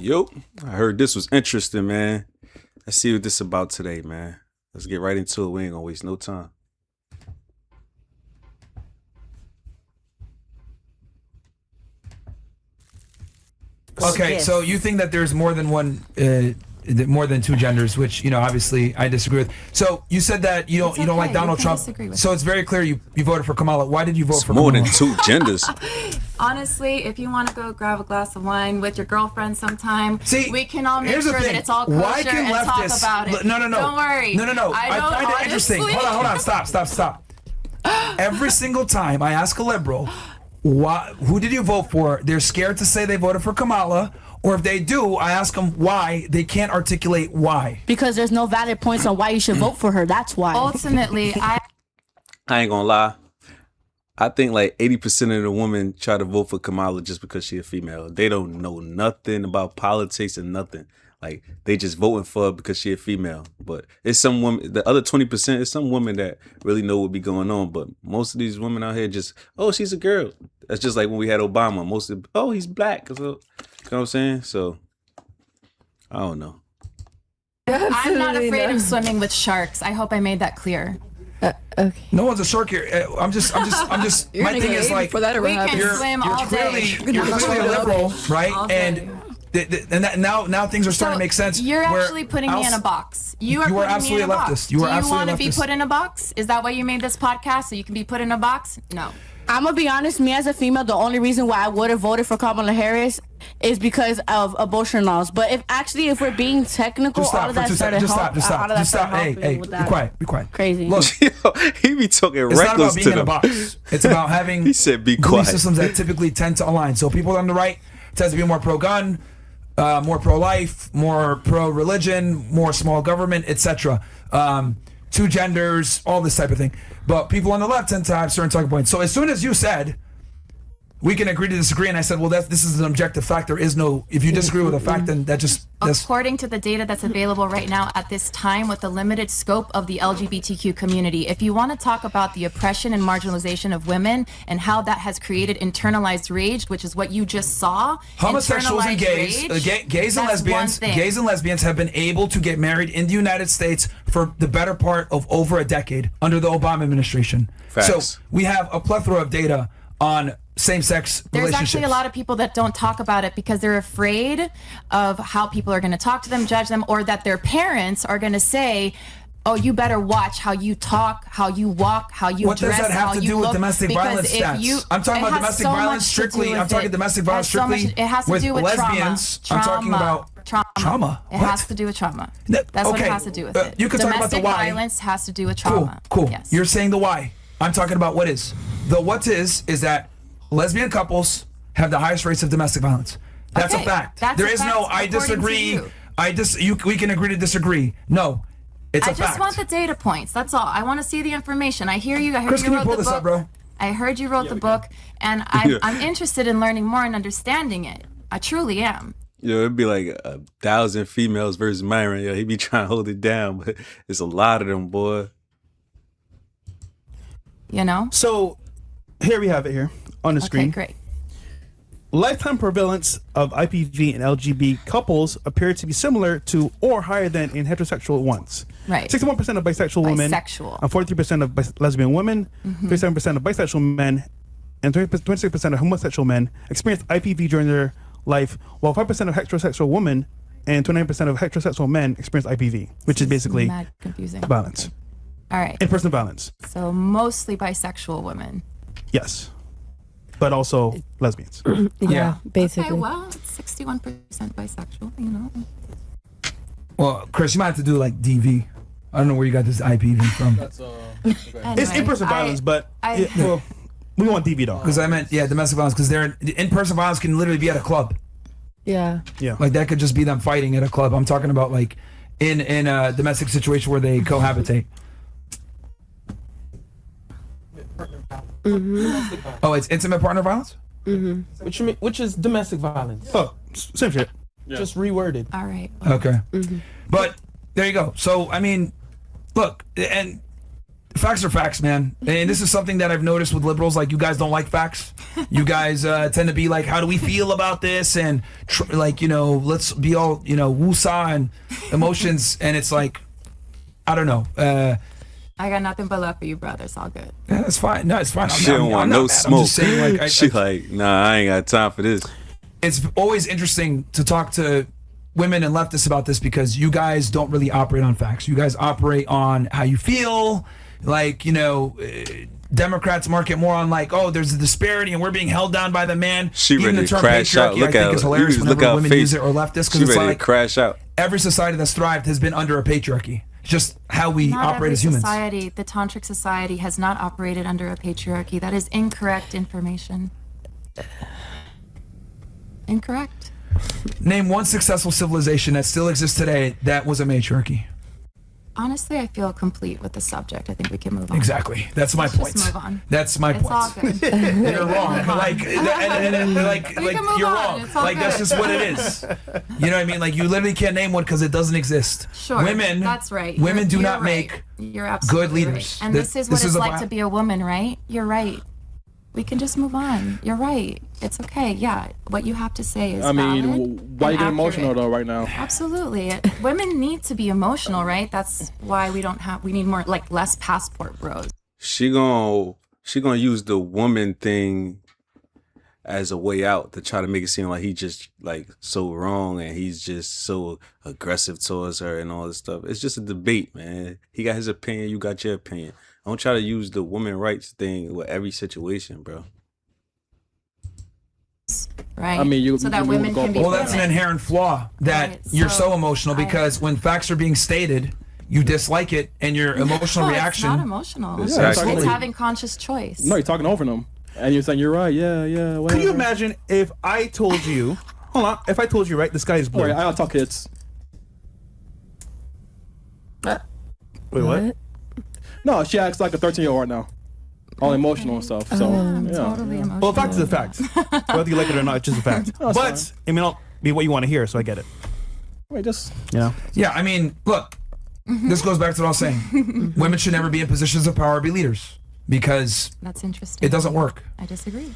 Yo, I heard this was interesting, man. Let's see what this is about today, man. Let's get right into it. We ain't gonna waste no time. Okay, so you think that there's more than one, more than two genders, which obviously I disagree with. So you said that you don't like Donald Trump. So it's very clear you voted for Kamala. Why did you vote for More Kamala? than two genders. Honestly, if you want to go grab a glass of wine with your girlfriend sometime, we can all make here's sure the that thing. it's all kosher Why can and talk leftists- about it. No. Don't worry. No. I find it interesting. Hold on. Stop. Every single time I ask a liberal, who did you vote for? They're scared to say they voted for Kamala. Or if they do, I ask them why. They can't articulate why. Because there's no valid points on why you should vote for her. That's why. Ultimately, I ain't gonna lie. I think like 80% of the women try to vote for Kamala just because she's a female. They don't know nothing about politics and nothing. Like, they just voting for her because she's a female. But it's some women, the other 20% is some women that really know what be going on. But most of these women out here just, oh, she's a girl. That's just like when we had Obama. He's black. So, you know what I'm saying? So, I don't know. I'm not afraid of swimming with sharks. I hope I made that clear. Okay. No one's a shark here. I'm just. My thing is like, for that to We happen. can swim all day. you're clearly a liberal, right? All And day. now things are starting to make sense. You're where actually putting me in a box. You are You are putting me absolutely in a a leftist. box. You are Do you absolutely want a to be leftist. put in a box? Is that why you made this podcast? So you can be put in a box? No. I'm gonna be honest, me as a female, the only reason why I would have voted for Kamala Harris is because of abortion laws. But if we're being technical, Just all stop. of that Just started stop. Hey, be quiet. Crazy. Look, He be talking it's not about reckless being to in a them. box. It's about having He said be belief quiet. systems that typically tend to align. So people on the right tend to be more pro-gun, more pro-life, more pro-religion, more small government, etc. Two genders, all this type of thing. But people on the left tend to have certain talking points. So as soon as you said, we can agree to disagree, and I said, well, this is an objective fact. There is no, if you disagree with a fact, then that's According to the data that's available right now at this time with the limited scope of the LGBTQ community, if you want to talk about the oppression and marginalization of women and how that has created internalized rage, which is what you just saw, homosexuals and internalized gays, rage, gays and that's lesbians, one thing. gays and lesbians have been able to get married in the United States for the better part of over a decade under the Obama administration. Facts. So we have a plethora of data on same-sex There's relationships. actually a lot of people that don't talk about it because they're afraid of how people are going to talk to them, judge them, or that their parents are going to say, oh, you better watch how you talk, how you walk, how you What dress, does that have how to you do with look. domestic Because violence if stats? I'm talking it about has domestic so violence much to strictly. do I'm with talking it. domestic violence It has so much- strictly It has to do with lesbians. trauma. I'm talking about trauma. It What? has to do with trauma. That- That's what it okay. has to do with it. You can talk about the Domestic why. violence has to do with trauma. Cool. Yes. You're saying the why. I'm talking about what is. The what is that lesbian couples have the highest rates of domestic violence. That's Okay, a fact. that's There a is fact no I according to disagree. you. We can agree to disagree. No. It's I a fact. just want the data points. That's all. I want to see the information. I hear you. I heard Chris, you can you wrote pull the this book. up, bro? I heard you wrote the book, and I'm interested in learning more and understanding it. I truly am. It'd be like 1,000 females versus Myron. He be trying to hold it down, but it's a lot of them, boy. You know? So here we have it here on the screen. Okay, great. Lifetime prevalence of IPV and LGB couples appear to be similar to or higher than in heterosexual ones. Right. 61% of bisexual women, Bisexual. and 43% of lesbian women, 37% of bisexual men, and 26% of homosexual men experience IPV during their life, while 5% of heterosexual women and 29% of heterosexual men experience IPV, which is basically Mad confusing. violence, All right. in-person violence. So mostly bisexual women. Yes, but also lesbians. Yeah. basically. Okay, well, it's 61% bisexual, you know. Well, Chris, you might have to do like DV. I don't know where you got this IPV from. It's Anyway, in-person violence, but well, we want DV though. Because I meant, domestic violence. Because in-person violence can literally be at a club. Yeah. Yeah. Like that could just be them fighting at a club. I'm talking about like in a domestic situation where they cohabitate. Oh, it's intimate partner violence? Which is domestic violence. Oh, same shit. Just reworded. all right. Okay. But there you go. So, I mean, look, and Facts are facts, man. And this is something that I've noticed with liberals. Like, you guys don't like facts. You guys tend to be like, how do we feel about this? And let's be all, woosah and emotions. And it's like, I don't know. I got nothing but love for you, brother. It's all good. Yeah, that's fine. No, it's fine. She don't want no smoke. I'm just saying, like, She like, nah, I ain't got time for this. it's always interesting to talk to women and leftists about this because you guys don't really operate on facts. You guys operate on how you feel. Like, Democrats mark it more on like, oh, there's a disparity and we're being held down by the man. She Even ready the to term crash out. patriarchy, Look I think at is her. hilarious Look whenever out women face. use it or leftists because She it's ready to like crash out. every society that's thrived has been under a patriarchy. It's just how we Not operate every as humans. society, the tantric society, has not operated under a patriarchy. That is incorrect information. Incorrect. Name one successful civilization that still exists today that was a matriarchy. Honestly, I feel complete with the subject. I think we can move on. Exactly. That's my Let's point. just move on. That's my It's point. all good. You're wrong. Like, We can move you're on. wrong. It's all Like, that's good. just what it is. You know what I mean? Like, you literally can't name one because it doesn't exist. Sure. Women. That's right. Women do You're not right. make You're absolutely good leaders. right. And this is what This it's is like about- to be a woman, right? You're right. We can just move on. You're right. It's okay. Yeah. What you have to say is I mean, valid why you and getting emotional accurate. though right now? Absolutely. Women need to be emotional, right? That's why we need more, like, less passport bros. She gonna use the woman thing as a way out to try to make it seem like he just like so wrong and he's just so aggressive towards her and all this stuff. It's just a debate, man. He got his opinion, you got your opinion. Don't try to use the woman rights thing with every situation, bro. Right. I mean, so that women can be Well, that's an women. inherent flaw that Right, you're so so emotional because when facts are being stated, you dislike it and your emotional No, reaction. It's not emotional. Exactly. It's having conscious choice. No, you're talking over them, and you're saying you're right. Yeah, whatever. Could you imagine if I told you, hold on, if I told you, right, the sky is blue. Wait, I'll talk kids. Wait, what? No, she acts like a 13-year-old right now. All emotional and stuff. So yeah. Totally emotional. Well, fact is a fact. Whether you like it or not, it's just a fact. That's But it may not be what you want to hear, so I get it. Wait, just You know? Yeah, I mean, look, this goes back to what I was saying. Women should never be in positions of power or be leaders because That's interesting. it doesn't work. I disagree.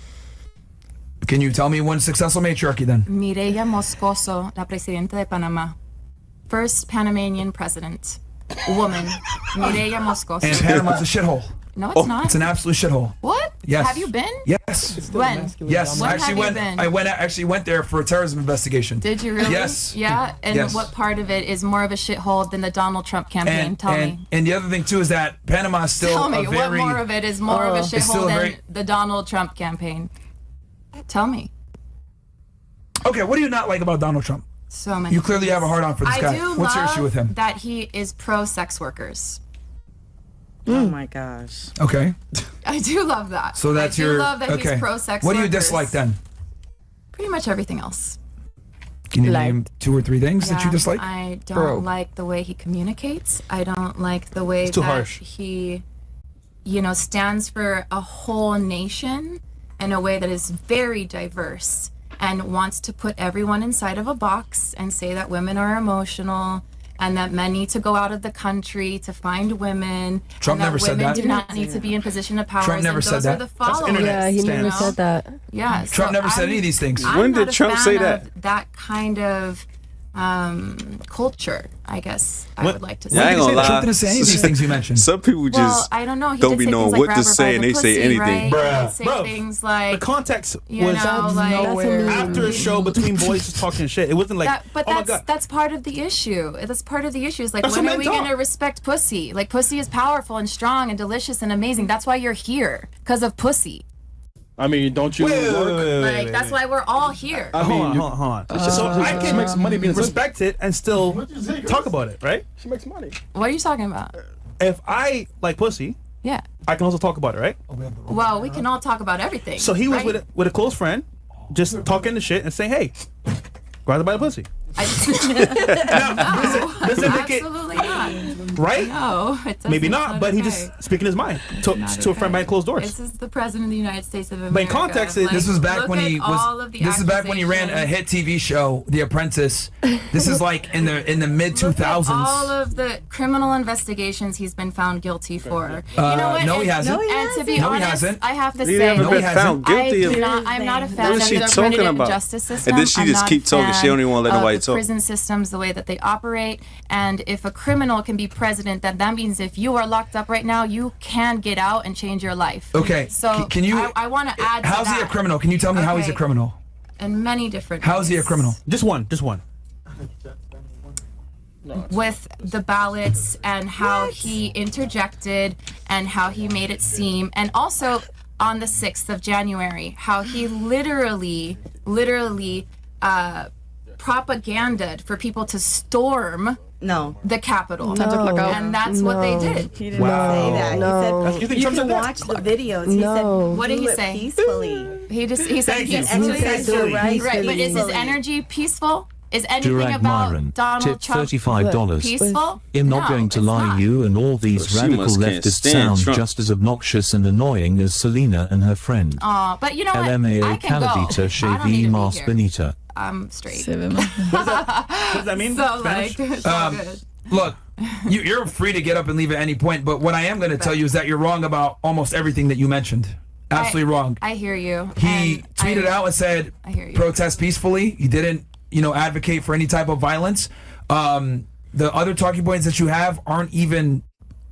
Can you tell me one successful matriarchy then? Mireya Moscoso, la presidenta de Panama. First Panamanian president. Woman. Mireya Moscoso. And Panama's a shithole. No, it's not. It's an absolute shithole. What? Yes. Have you been? Yes. When? Yes. When I actually have you went. been? I went there for a terrorism investigation. Did you really? Yes. Yeah. And Yes. what part of it is more of a shithole than the Donald Trump campaign? Tell me. And the other thing too is that Panama is still Tell me a what very. more of it is more of a It's still shithole a than very- the Donald Trump campaign. Tell me. Okay, what do you not like about Donald Trump? So many. You clearly have a hard on for this I guy. do What's your love issue with him? that he is pro sex workers. Oh my gosh. Okay, I do love that. so that's I do your. love that okay. he's pro sex What do you workers. dislike then? Pretty much everything else. Can you Like- name 2 or 3 things that you dislike? I don't Bro. like the way he communicates. I don't like the way too that harsh. he, stands for a whole nation in a way that is very diverse and wants to put everyone inside of a box and say that women are emotional and that men need to go out of the country to find women. Trump and never said women that. do not need to be in position of power. Trump never and said those that. are the That's followers. internet Yeah, he never stance. said that. Yeah, Trump so never said I'm- any of these things. I'm When not did a Trump fan say of that? that kind of culture, I guess I would like to say. Yeah, I ain't gonna lie. Trump didn't say any of these things you mentioned. Some people Well, just I don't know. He don't did be say knowing things like what to grab her say by and the they say pussy, anything. Right? He would say Bruh. things The like, context you was know, like nowhere. after a show between boys just talking shit. It wasn't like, that. But oh my god. that's part of the issue. That's part of the issue. Is like, That's when what are we men gonna talk. respect pussy? Like, pussy is powerful and strong and delicious and amazing. That's why you're here, because of pussy. I mean, don't you work? Like, that's why we're all here. I mean, Hold on. So she I can makes money being a respect it and still talk about it, right? She makes money. What are you talking about? If I like pussy, Yeah. I can also talk about it, right? Well, we can all talk about everything. So he was right? with a close friend, just talking the shit and saying, "Hey, grab her by the pussy." No, Does it make it? absolutely not. not. Right? No, it doesn't. Maybe not, but he okay. just speaking his mind to a friend behind closed doors. This is the president of the United States of America. But in context, This was back look when he at all of the was. This is back when he ran a hit TV show, The Apprentice. This is like in the mid 2000s. All of the criminal investigations he's been found guilty for. You know what? No, he hasn't. And to be No, he honest, hasn't. I have to He say, never No, been he found hasn't. guilty of. I'm not a fan What of is she the talking accredited about? justice system. And then she I'm just not keep a talking. She don't even wanna let fan nobody of the talk. prison systems, the way that they operate, and if a criminal can be president, then that means if you are locked up right now, you can get out and change your life. Okay. So Can you? I want to add. How's to he a that. criminal? Can you tell me how he's a Okay. criminal? In many different. How is he a ways. criminal? Just one. With the ballots and how he interjected and how he made it seem, and also on the 6th of January, how he literally propaganded for people to storm No. the Capitol. No. And that's what they did. He didn't say that. No. He You said think you Trump can said that? watch the videos. He No. said What did he do it say? peacefully. He said Thank he you. Exercise your right. right, but is his peacefully. energy peaceful? Is anything Durag about Myron, Donald tip Trump $35. peaceful? I'm not No, going to it's lie, not. you and all these Well, she radical must can't leftists stand sound Trump. just as obnoxious and annoying as Selena and her friend. But you know what? LMAO I can go. Calavita I don't need Chevi to Mas be here. Benita. I'm straight. What does that mean? So Spanish? like, it's all good. Look, you're free to get up and leave at any point, but what I am going to tell you is that you're wrong about almost everything that you mentioned. Absolutely wrong. I hear you. He And tweeted out and said, I hear you. protest peacefully. He didn't, advocate for any type of violence. The other talking points that you have aren't even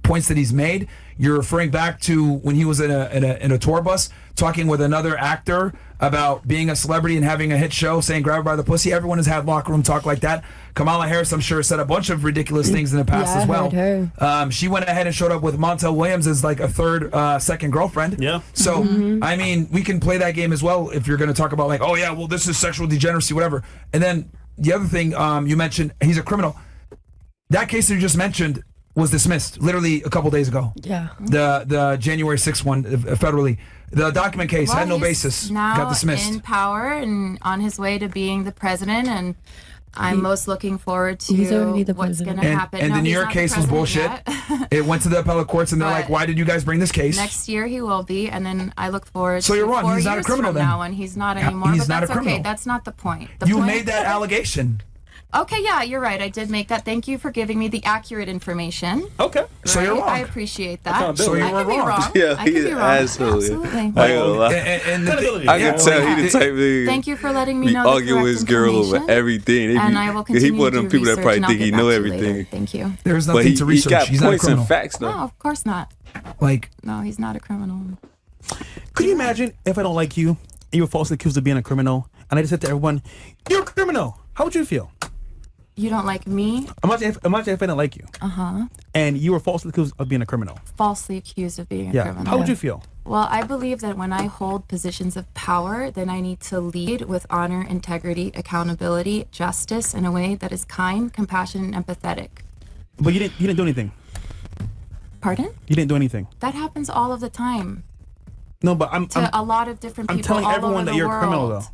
points that he's made. You're referring back to when he was in a tour bus talking with another actor about being a celebrity and having a hit show, saying grab her by the pussy. Everyone has had locker room talk like that. Kamala Harris, I'm sure, said a bunch of ridiculous things in the past as well. I heard her. She went ahead and showed up with Montel Williams as like a second girlfriend. Yeah. So, I mean, we can play that game as well if you're going to talk about like, oh yeah, well, this is sexual degeneracy, whatever. And then the other thing you mentioned, he's a criminal. That case that you just mentioned was dismissed literally a couple days ago. Yeah. The January 6th one federally. The document case had no he's basis. Now Got dismissed. in power and on his way to being the president, and I'm most looking forward to He's already the what's going president. to And, happen. and No, the New he's York not the case was bullshit. president yet. It went to the appellate courts and they're But like, why did you guys bring this case? Next year he will be, and then I look forward. So to you're wrong. 4 He's not a years criminal from then. now, and he's not anymore. He's but not a that's criminal. okay. That's not the point. The You point- made that allegation. Okay, yeah, you're right. I did make that. Thank you for giving me the accurate information. Okay. So you're Right? wrong. I appreciate that. So you I were could be wrong. wrong. Yeah, I could he's be an wrong. asshole. Yeah. Absolutely. I ain't gonna lie. And the Credibility. I can tell he the Yeah. type of nigga Thank you for letting me be know the arguing with correct his girl over information. everything. They And be- I will he continue one of to them do people that research, probably and I'll think he get know back to you everything. later. Thank you. There's But nothing he to research. got He's not a points criminal. and facts No, though. of course not. Like, No, he's not a criminal. Could you imagine if I don't like you and you were falsely accused of being a criminal, and I just said to everyone, "You're a criminal." How would you feel? You don't like me? Imagine if I didn't like you, and you were falsely accused of being a criminal. Falsely accused of being a Yeah. criminal. How would you feel? Well, I believe that when I hold positions of power, then I need to lead with honor, integrity, accountability, justice in a way that is kind, compassionate, and empathetic. But you didn't do anything. Pardon? You didn't do anything. That happens all of the time No, but I'm to a lot of different I'm people telling all everyone over that the you're world. a criminal, though.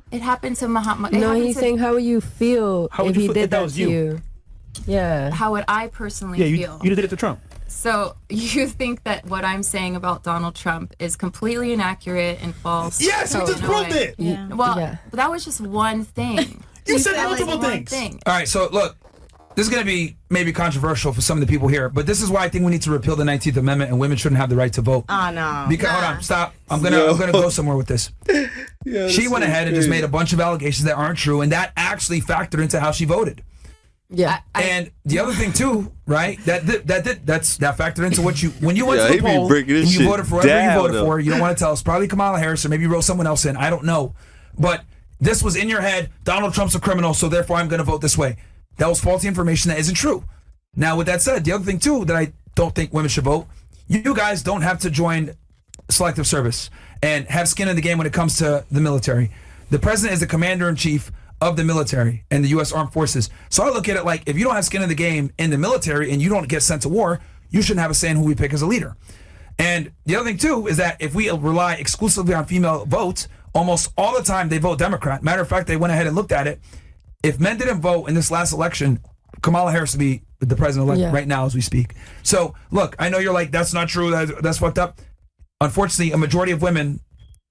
It happened to Mahatma. It No, happened he's to saying how would you feel How would if you he feel did if that that was to you? you? Yeah. how would I personally yeah, feel? you did it to Trump. So you think that what I'm saying about Donald Trump is completely inaccurate and false? Yes, you in just a proved way. it. Yeah. Well, Yeah. but that was just one thing. You said That was multiple one things. thing. all right, so look, this is going to be maybe controversial for some of the people here, but this is why I think we need to repeal the 19th Amendment and women shouldn't have the right to vote. Oh no. Because hold on, stop. I'm gonna go somewhere with this. She went ahead and just made a bunch of allegations that aren't true, and that actually factored into how she voted. Yeah. And the other thing too, right? That factored into what you when you went Yeah, to he the be poll breaking and this you shit voted for whoever you down, voted though. for. You don't want to tell us. Probably Kamala Harris or maybe you wrote someone else in. I don't know, but this was in your head. Donald Trump's a criminal, so therefore I'm going to vote this way. That was faulty information that isn't true. Now, with that said, the other thing too that I don't think women should vote. You guys don't have to join selective service and have skin in the game when it comes to the military. The president is the commander in chief of the military and the U.S. Armed Forces. So I look at it like if you don't have skin in the game in the military and you don't get sent to war, you shouldn't have a say in who we pick as a leader. And the other thing too is that if we rely exclusively on female votes, almost all the time they vote Democrat. Matter of fact, they went ahead and looked at it. If men didn't vote in this last election, Kamala Harris would be the president-elect Yeah. right now as we speak. So, look, I know you're like, that's not true, that's fucked up. Unfortunately, a majority of women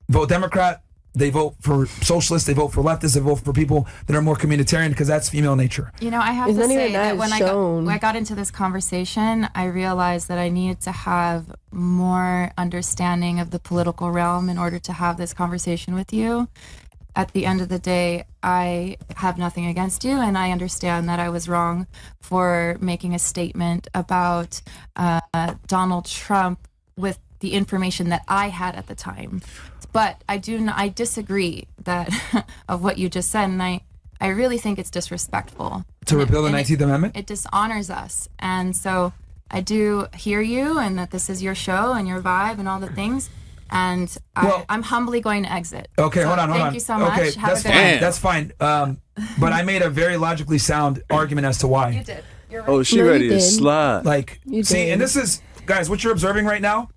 vote Democrat, they vote for socialists, they vote for leftists, they vote for people that are more communitarian because that's female nature. You know, I have It's to not even say that that when shown. I got into this conversation, I realized that I needed to have more understanding of the political realm in order to have this conversation with you. At the end of the day, I have nothing against you, and I understand that I was wrong for making a statement about Donald Trump with the information that I had at the time. But I disagree that of what you just said, and I really think it's disrespectful. To repeal the And 19th Amendment? It dishonors us. And so I do hear you, and that this is your show and your vibe and all the things. And I'm humbly going to exit. Okay, So hold on. Thank you so much. Okay, Have that's a good fine. night. That's fine. But I made a very logically sound argument as to why. You did. You're right. Oh, she No, you ready to did. slide. Like, You see, did. and this is, guys, what you're observing right now,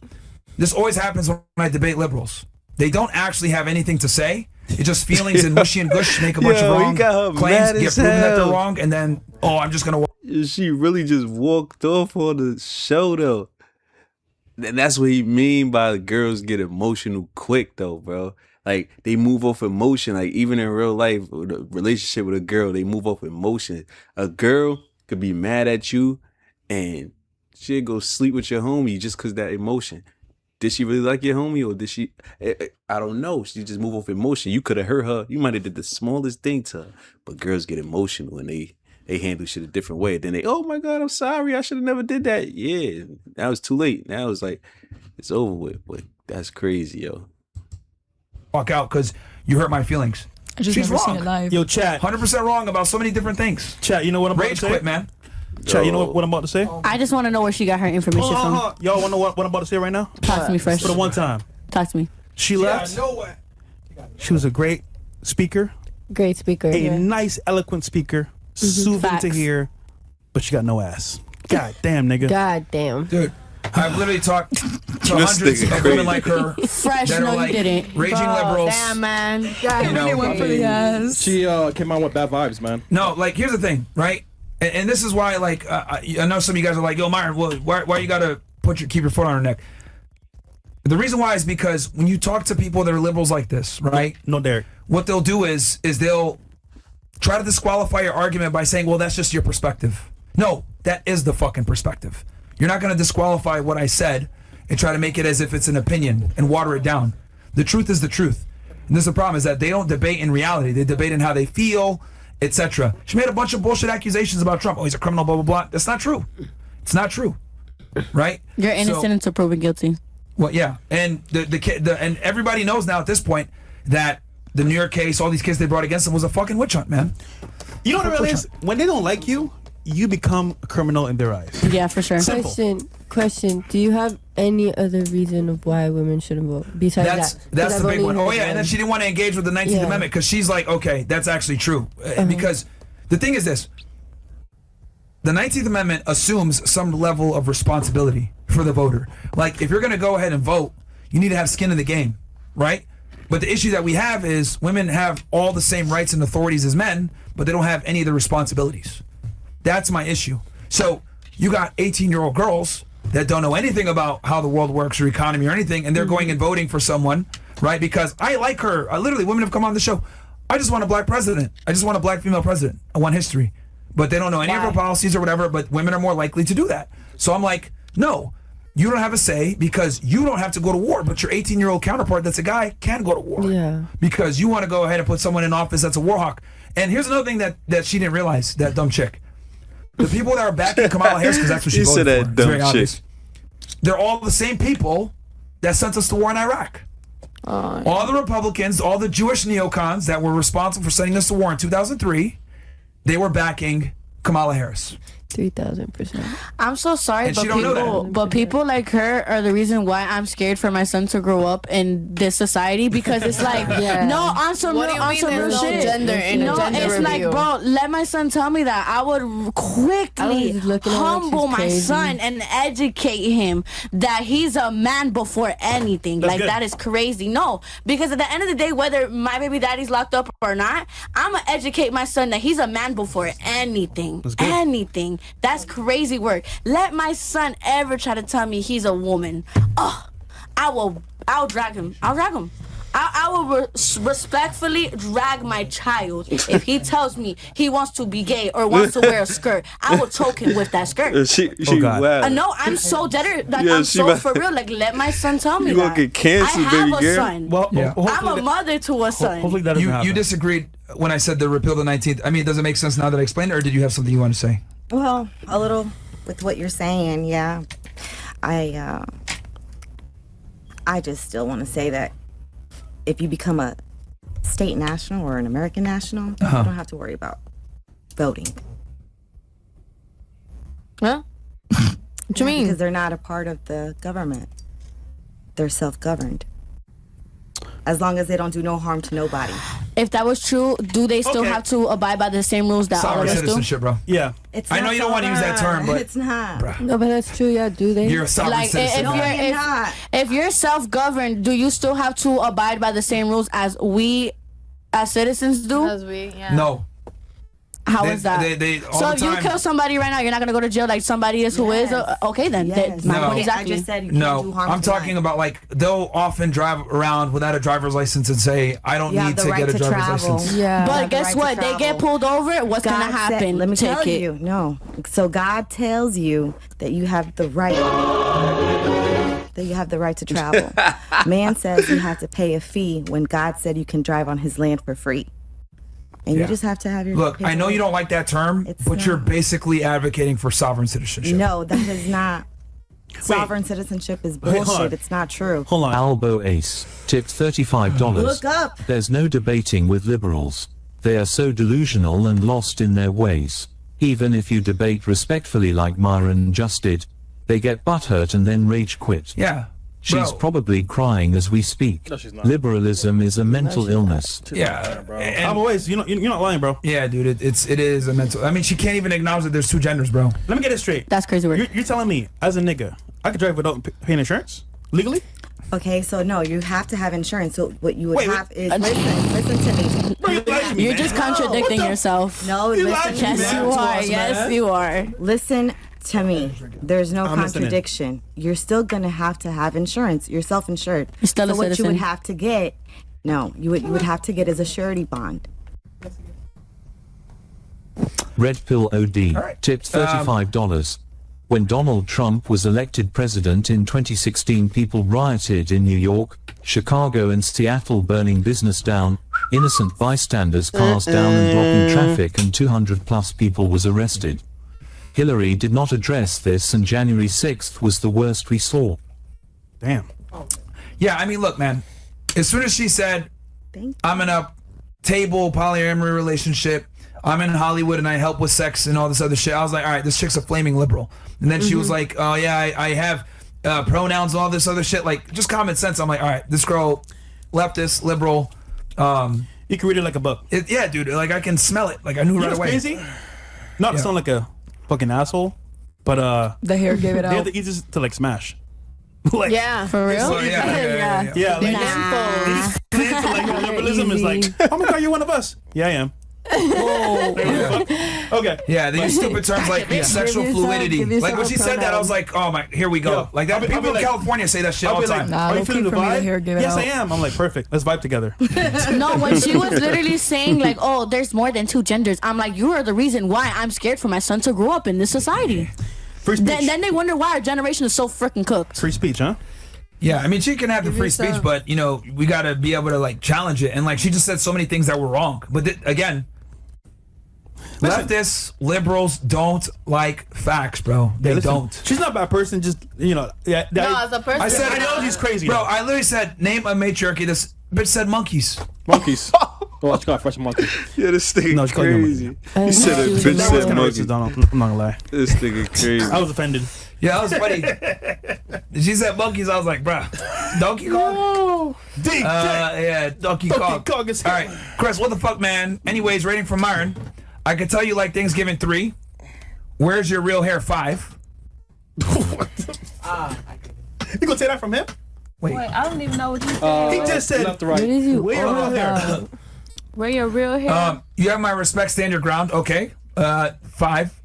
this always happens when I debate liberals. They don't actually have anything to say. It's just feelings and mushy and gush make a bunch Yo, of you wrong got her claims, mad get as proven that they're hell. wrong, and then, I'm just going to... She really just walked off on the show though. And that's what he mean by the girls get emotional quick though, bro. Like they move off emotion. Like even in real life, with a relationship with a girl, they move off emotion. A girl could be mad at you and she'll go sleep with your homie just cause that emotion. Did she really like your homie or did she? I don't know. She just move off emotion. You could have hurt her. You might have did the smallest thing to her. But girls get emotional and they handle shit a different way. Then oh my God, I'm sorry. I should have never did that. Yeah, now it's too late. Now it's like, it's over with. But that's crazy, yo. Walk out because you hurt my feelings. I just She's never seen wrong. it live. Yo, chat. 100% wrong about so many different things. Chat, you know what I'm about Rage to say? quit, man. Chat, you know what I'm about to say? I just want to know where she got her information from. Y'all want to know what I'm about to say right now? Talk to me first. For the one time. Talk to me. She left. No way. She was a great speaker, Great speaker. a nice, eloquent speaker, soothing to Facts. hear, but she got no ass. God damn, nigga. God damn. Dude, I've literally talked to This hundreds nigga of crazy. women like her Fresh, that no, are like you didn't. raging liberals. Damn, man. You know, Went for the ass. She came out with bad vibes, man. no, like here's the thing, right? And this is why, like, I know some of you guys are like, "Yo, Myron, why you gotta keep your foot on her neck?" The reason why is because when you talk to people that are liberals like this, right? No, Derek. What they'll do is they'll try to disqualify your argument by saying, "Well, that's just your perspective." No, that is the fucking perspective. You're not going to disqualify what I said and try to make it as if it's an opinion and water it down. The truth is the truth. And this is the problem, is that they don't debate in reality. They debate in how they feel, etc. She made a bunch of bullshit accusations about Trump. Oh, he's a criminal, blah, blah, blah. That's not true. It's not true. Right? You're innocent So- until proven guilty. Well, yeah. And and everybody knows now at this point that the New York case, all these cases they brought against him was a fucking witch hunt, man. You know what it really is? When they don't like you, you become a criminal in their eyes. Yeah, for sure. Simple. Question. Do you have any other reason of why women shouldn't vote besides that? That's 'Cause the I've big only one. Oh heard yeah, and then she didn't want to engage with the 19th Yeah. Amendment because she's like, okay, that's actually true. Because the thing is this: the 19th Amendment assumes some level of responsibility for the voter. Like, if you're going to go ahead and vote, you need to have skin in the game, right? But the issue that we have is women have all the same rights and authorities as men, but they don't have any of the responsibilities. That's my issue. So you got 18-year-old girls that don't know anything about how the world works or economy or anything, and they're going and voting for someone, right? Because I like her. Literally, women have come on the show. I just want a black president. I just want a black female president. I want history. But they don't know any of her policies or whatever, but women are more likely to do that. So I'm like, no, you don't have a say because you don't have to go to war, but your 18-year-old counterpart that's a guy can go to war. Yeah. Because you want to go ahead and put someone in office that's a war hawk. And here's another thing that she didn't realize, that dumb chick. The people that are backing Kamala Harris, because that's what she You voted said for. that It's very dumb obvious. chick. They're all the same people that sent us to war in Iraq. All the Republicans, all the Jewish neocons that were responsible for sending us to war in 2003, they were backing Kamala Harris. 3,000%. I'm so sorry, And but she don't know people, that. but people like her are the reason why I'm scared for my son to grow up in this society, because it's like, Yeah. no, on some What real, do you on mean some there's real no shit. gender in a no, gender it's like, reveal? bro, let my son tell me that. I would quickly just looking at her like humble she's my crazy. son and educate him that he's a man before anything. That's like, good. that is crazy. No, because at the end of the day, whether my baby daddy's locked up or not, I'm gonna educate my son that he's a man before anything. That's good. Anything. woman. That's crazy work. Let my son ever try to tell me he's a woman. I'll drag him. I will respectfully drag my child if he tells me he wants to be gay or wants to wear a skirt. I will choke him with that skirt. No, I'm so dead. Like, I'm so for real. Like, let my son tell me you that. gonna get canceled, I have baby a girl. son. Well, I'm a mother to a son. Hopefully that doesn't happen. You disagreed when I said the repeal the 19th. I mean, does it make sense now that I explained it, or did you have something you want to say? Well, a little with what you're saying, yeah. I just still want to say that if you become a state national or an American national, you don't have to worry about voting. Huh? What you mean? Because they're not a part of the government. They're self-governed. As long as they don't do no harm to nobody. If that was true, do they still have to abide by the same rules that all Sovereign of us do? citizenship, bro. Yeah. It's I know you don't want to use that term, but it's not. No, but that's true. Yeah, do they? you're a sovereign Like, citizen. if you're self-governed, do you still have to abide by the same rules as we, as citizens, do? No. How is that? all So the if you time- kill somebody right now, you're not gonna go to jail like somebody is who is. Okay, then. Yes. My No. point exactly. I just said you can't do No, harm I'm to talking life. about like they'll often drive around without a driver's license and say, "I don't You have need the to right get a to driver's travel. license." Yeah. You But have the guess right to what? They get travel. pulled over. What's God gonna happen? said, let me Take tell it. you, no. So God tells you that you have the right to travel. Man says you have to pay a fee when God said you can drive on his land for free. And Yeah. you just have to have your Look, I know you don't like that term, It's but you're not. basically advocating for sovereign citizenship. No, that is not. Sovereign citizenship is Wait, hold on. bullshit. It's not true. Hold on. Albo Ace, tipped $35. Look up. There's no debating with liberals. They are so delusional and lost in their ways. Even if you debate respectfully like Myron just did, they get butthurt and then rage quit. Yeah. She's Bro. probably crying as we speak. No, she's not. Liberalism is a mental illness. Yeah. bro. And- I'm always, you're not lying, bro. yeah, dude, it is a mental. I mean, she can't even acknowledge that there's two genders, bro. Let me get it straight. That's crazy work. You're telling me, as a nigga, I could drive without paying insurance? Legally? Okay, so no, you have to have insurance. So what you would Wait, have is listen to me. Bro, you lied to me, You're man. just contradicting yourself. No, You listen lied to to me, me. Yes, man. you are. us, Yes, man. you are. Listen to me. There's no I'm listening. contradiction. You're still gonna have to have insurance. You're self-insured. You're still so a what you citizen. would have to get, no, you would have to get is a surety bond. Red Pill OD, right. tipped $35. When Donald Trump was elected president in 2016, people rioted in New York, Chicago and Seattle, burning business down, innocent bystanders cars down and blocking traffic, and 200 plus people was arrested. Hillary did not address this, and January 6th was the worst we saw. Damn. Yeah, I mean, look, man. As soon as she said, Thank you. "I'm in a table polyamory relationship. I'm in Hollywood and I help with sex and all this other shit," I was like, all right, this chick's a flaming liberal. And then she was like, "Oh yeah, I have pronouns and all this other shit." Like, just common sense. I'm like, all right, this girl, leftist, liberal. You can read it like a book. Yeah, dude. Like, I can smell it. Like, I knew You know right what's away. crazy? Not to sound like a fucking asshole, but The hair gave it they're out. the easiest to like smash. Like, Yeah, for real. So, yeah. yeah, like Nah. it's like liberalism is like, oh my god, you're one of us. Yeah, I am. Okay. Yeah, they use stupid terms like sexual Give yourself- fluidity. give Like yourself when she a said that, I was pronoun. like, oh my, here we go. Yeah. Like that. I'll be People in like- California say that shit all I'll the be like, time. Nah, are you don't feeling keep the for me to vibe? hear, give it Yes, out. I am. I'm like, perfect. Let's vibe together. No, when she was literally saying like, "Oh, there's more than two genders," I'm like, "You are the reason why I'm scared for my son to grow up in this society." Free speech. Then they wonder why our generation is so freaking cooked. Free speech, huh? Yeah, I mean, she can have the Give free speech, yourself- but you know, we got to be able to like challenge it. And like, she just said so many things that were wrong. But again, leftists, liberals don't like facts, bro. They Listen, don't. She's not a bad person. Just yeah. as a person, I said ideology's crazy, bro. though. I literally said name a matriarchy. This bitch said monkeys. Monkeys. Oh, she got a fresh monkey. Yeah, this thing No, she called you a crazy. monkey. He said a bitch That was said kind of monkey. racist, Donald. I'm not gonna lie. This nigga crazy. I was offended. Yeah, that was funny. She said monkeys. I was like, bruh, Donkey Kong. DJ. Yeah, Donkey Kong. Kong is All right, Chris, what the fuck, man? Anyways, rating from Myron. I could tell you like Thanksgiving 3. Where's your real hair 5? You gonna take that from him? Wait, I don't even know what you said. He just said Left to What right. is you Where your all real hair? about? Where your real hair? You have my respect, stand your ground. Okay. 5.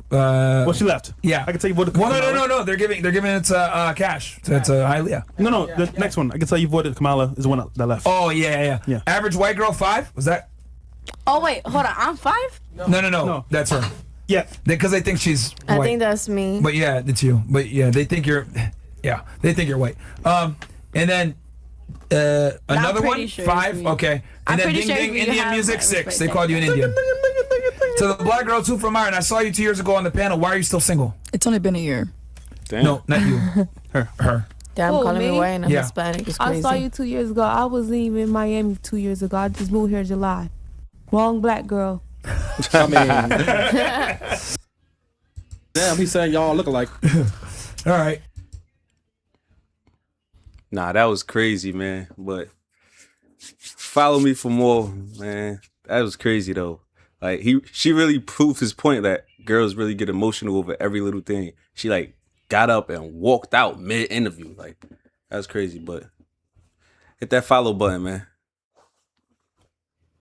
Well, she left. Yeah, I can tell you voted. Well, Kamala. no. They're giving it cash. So it's yeah. No. The next one, I can tell you voted Kamala is the one that left. Oh yeah. Average white girl 5. Was that? Oh wait, hold on. I'm 5. No. That's her. Yeah, because they think she's white. I think that's me. But yeah, it's you. But yeah, they think you're. Yeah, they think you're white. And then another pretty one, sure 5. it's me. Okay, and I'm then pretty ding sure ding you Indian have music that 6. respect. They called you an Indian. To the black girl 2 from Myron. I saw you 2 years ago on the panel. Why are you still single? It's only been a year. Damn. No, not you. Her. Damn, Who, calling me me? white and I'm Yeah. Hispanic is I crazy. saw you 2 years ago. I wasn't even in Miami 2 years ago. I just moved here in July. Wrong black girl. I mean, damn, he said y'all look alike. All right. Nah, that was crazy, man. But follow me for more, man. That was crazy though. Like she really proved his point that girls really get emotional over every little thing. She like got up and walked out mid interview. Like that was crazy. But hit that follow button, man.